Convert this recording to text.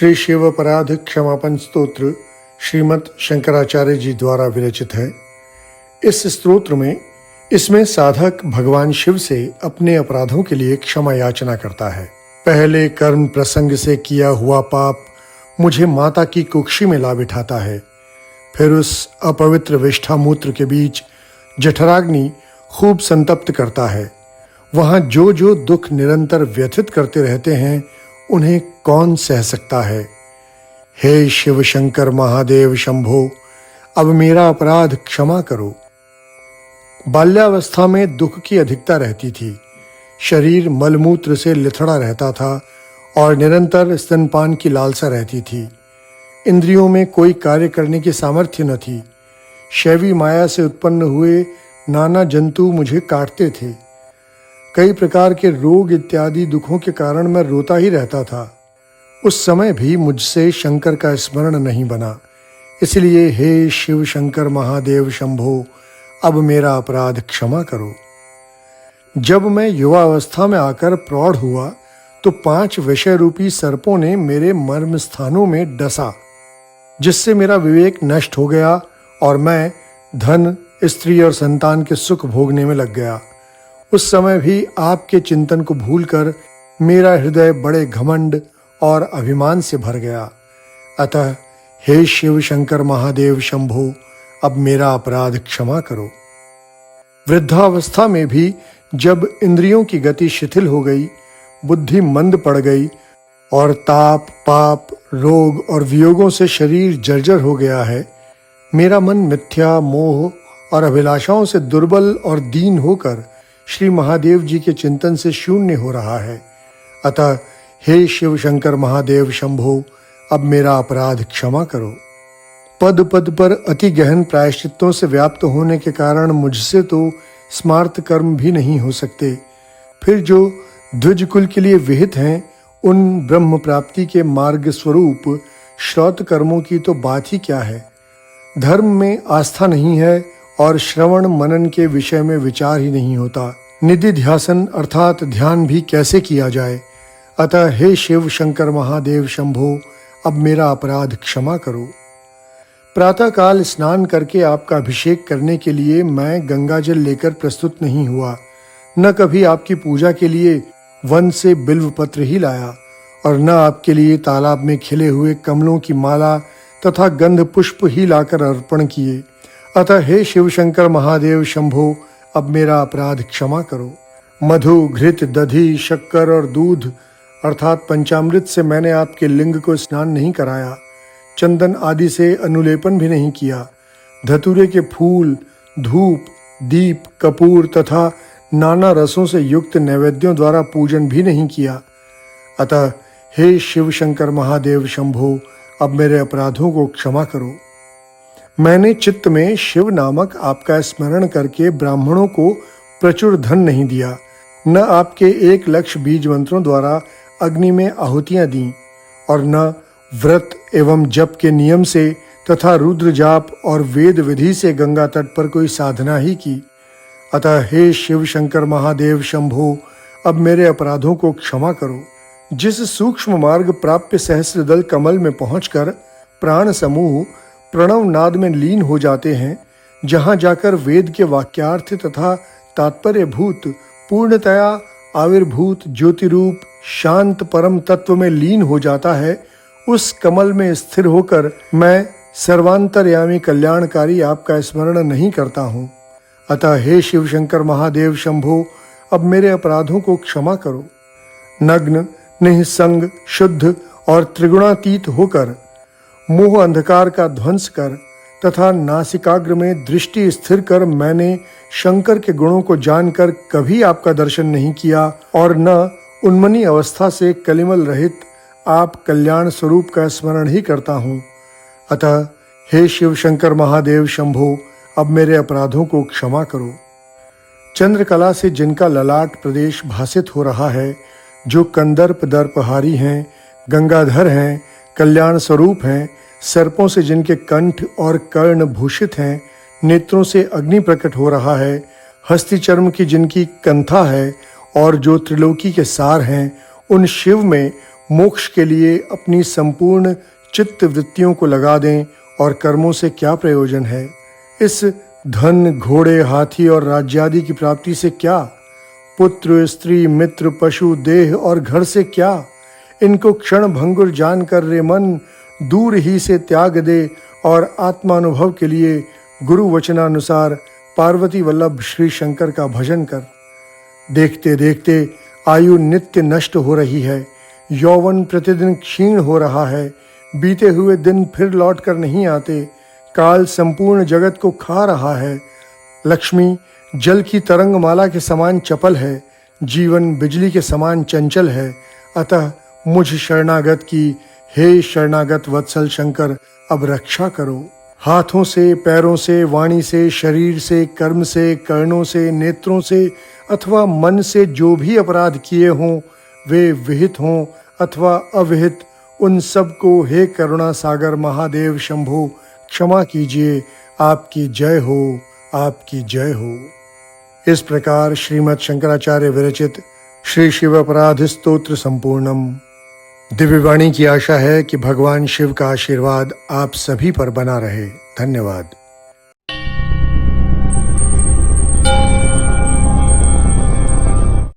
श्री शिव अपराध क्षमापन स्तोत्र श्रीमद् शंकराचार्य जी द्वारा विरचित है। इस स्तोत्र में इसमें साधक भगवान शिव से अपने अपराधों के लिए क्षमा याचना करता है। पहले कर्म प्रसंग से किया हुआ पाप मुझे माता की कुक्षी में ला बिठाता है। फिर उस अपवित्र विष्ठा मूत्र के बीच जठराग्नि खूब संतप्त करता है। वहां जो जो दुख निरंतर व्यथित करते रहते हैं उन्हें कौन सह सकता है। हे शिव शंकर महादेव शंभो, अब मेरा अपराध क्षमा करो। बाल्यावस्था में दुख की अधिकता रहती थी। शरीर मलमूत्र से लिथड़ा रहता था और निरंतर स्तनपान की लालसा रहती थी। इंद्रियों में कोई कार्य करने की सामर्थ्य न थी। शैवी माया से उत्पन्न हुए नाना जंतु मुझे काटते थे। कई प्रकार के रोग इत्यादि दुखों के कारण मैं रोता ही रहता था। उस समय भी मुझसे शंकर का स्मरण नहीं बना। इसलिए हे शिव शंकर महादेव शंभो, अब मेरा अपराध क्षमा करो। जब मैं युवावस्था में आकर प्रौढ़ हुआ तो 5 विषय रूपी सर्पों ने मेरे मर्म स्थानों में डसा, जिससे मेरा विवेक नष्ट हो गया और मैं धन, स्त्री और संतान के सुख भोगने में लग गया। उस समय भी आपके चिंतन को भूलकर मेरा हृदय बड़े घमंड और अभिमान से भर गया। अतः हे शिव शंकर महादेव शंभो, अब मेरा अपराध क्षमा करो। वृद्धावस्था में भी जब इंद्रियों की गति शिथिल हो गई, बुद्धि मंद पड़ गई और ताप, पाप, रोग और वियोगों से शरीर जर्जर हो गया है, मेरा मन मिथ्या, मोह और अभिलाषाओं से दुर्बल और दीन होकर श्री महादेव जी के चिंतन से शून्य हो रहा है। अतः हे शिव शंकर महादेव शंभो, अब मेरा अपराध क्षमा करो। पद पद पर अति गहन प्रायश्चित्तों से व्याप्त होने के कारण मुझसे तो स्मार्त कर्म भी नहीं हो सकते। फिर जो द्विज कुल के लिए विहित हैं, उन ब्रह्म प्राप्ति के मार्ग स्वरूप श्रौत कर्मों की तो बात ही क्या है। धर्म में आस्था नहीं है और श्रवण मनन के विषय में विचार ही नहीं होता। निधि ध्यासन अर्थात ध्यान भी कैसे किया जाए। अतः हे शिव शंकर महादेव शंभो, अब मेरा अपराध क्षमा करो। प्रातःकाल स्नान करके आपका अभिषेक करने के लिए मैं गंगा जल लेकर प्रस्तुत नहीं हुआ, न कभी आपकी पूजा के लिए वन से बिल्व पत्र ही लाया और न आपके लिए तालाब में खिले हुए कमलों की माला तथा गंध पुष्प ही लाकर अर्पण किए। अतः हे शिव शंकर महादेव शंभो, अब मेरा अपराध क्षमा करो। मधु, घृत, दधि, शक्कर और दूध अर्थात पंचामृत से मैंने आपके लिंग को स्नान नहीं कराया। चंदन आदि से अनुलेपन भी नहीं किया। धतूरे के फूल, धूप, दीप, कपूर तथा नाना रसों से युक्त नैवेद्यों द्वारा पूजन भी नहीं किया। अतः हे शिव शंकर महादेव शंभो, अब मेरे अपराधों को क्षमा करो। मैंने चित्त में शिव नामक आपका स्मरण करके ब्राह्मणों को प्रचुर धन नहीं दिया, न आपके 1 लक्ष बीज मंत्रों द्वारा अग्नि में आहुतियां दी और न व्रत एवं जप के नियम से तथा रुद्र जाप और वेद विधि से गंगा तट पर कोई साधना ही की। अतः हे शिव शंकर महादेव शंभो, अब मेरे अपराधों को क्षमा करो। जिस सूक्ष्म मार्ग प्राप्य सहस्त्रदल कमल में पहुंचकर प्राण समूह प्रणव नाद में लीन हो जाते हैं, जहां जाकर वेद के वाक्यार्थ तथा तात्पर्यभूत पूर्णतया आविर्भूत ज्योतिरूप शांत परम तत्व में लीन हो जाता है, उस कमल में स्थिर होकर मैं सर्वांतर्यामी कल्याणकारी आपका स्मरण नहीं करता हूँ। अतः हे शिव शंकर महादेव शंभो, अब मेरे अपराधों को क्षमा करो। नग्न, निःसंग, शुद्ध और त्रिगुणातीत होकर मोह अंधकार का ध्वंस कर तथा नासिकाग्र में दृष्टि स्थिर कर मैंने शंकर के गुणों को जानकर कभी आपका दर्शन नहीं किया और न उन्मनी अवस्था से कलिमल रहित आप कल्याण स्वरूप का स्मरण ही करता हूँ। अतः हे शिव शंकर महादेव शंभो, अब मेरे अपराधों को क्षमा करो। चंद्रकला से जिनका ललाट प्रदेश भासित हो रहा है, जो कंदर्प दर्पहारी हैं, गंगाधर हैं, कल्याण स्वरूप हैं, सर्पों से जिनके कंठ और कर्ण भूषित हैं, नेत्रों से अग्नि प्रकट हो रहा है, हस्ती चर्म की जिनकी कंथा है और जो त्रिलोकी के सार हैं, उन शिव में मोक्ष के लिए अपनी संपूर्ण चित्त वृत्तियों को लगा दें और कर्मों से क्या प्रयोजन है। इस धन, घोड़े, हाथी और राज्यादि की प्राप्ति से क्या, पुत्र, स्त्री, मित्र, पशु, देह और घर से क्या। इनको क्षण भंगुर जानकर रे मन दूर ही से त्याग दे और आत्मानुभव के लिए गुरु वचनानुसार पार्वती वल्लभ श्री शंकर का भजन कर। देखते देखते आयु नित्य नष्ट हो रही है, यौवन प्रतिदिन क्षीण हो रहा है, बीते हुए दिन फिर लौट कर नहीं आते, काल संपूर्ण जगत को खा रहा है, लक्ष्मी जल की तरंगमाला के समान चपल है, जीवन बिजली के समान चंचल है। अतः मुझ शरणागत की हे शरणागत वत्सल शंकर अब रक्षा करो। हाथों से, पैरों से, वाणी से, शरीर से, कर्म से, कर्णों से, नेत्रों से अथवा मन से जो भी अपराध किए हों, वे विहित हों अथवा अविहित, उन सब को हे करुणा सागर महादेव शंभो क्षमा कीजिए। आपकी जय हो, आपकी जय हो। इस प्रकार श्रीमद् शंकराचार्य विरचित श्री शिव अपराध स्तोत्र संपूर्णम। दिव्यवाणी की आशा है कि भगवान शिव का आशीर्वाद आप सभी पर बना रहे। धन्यवाद।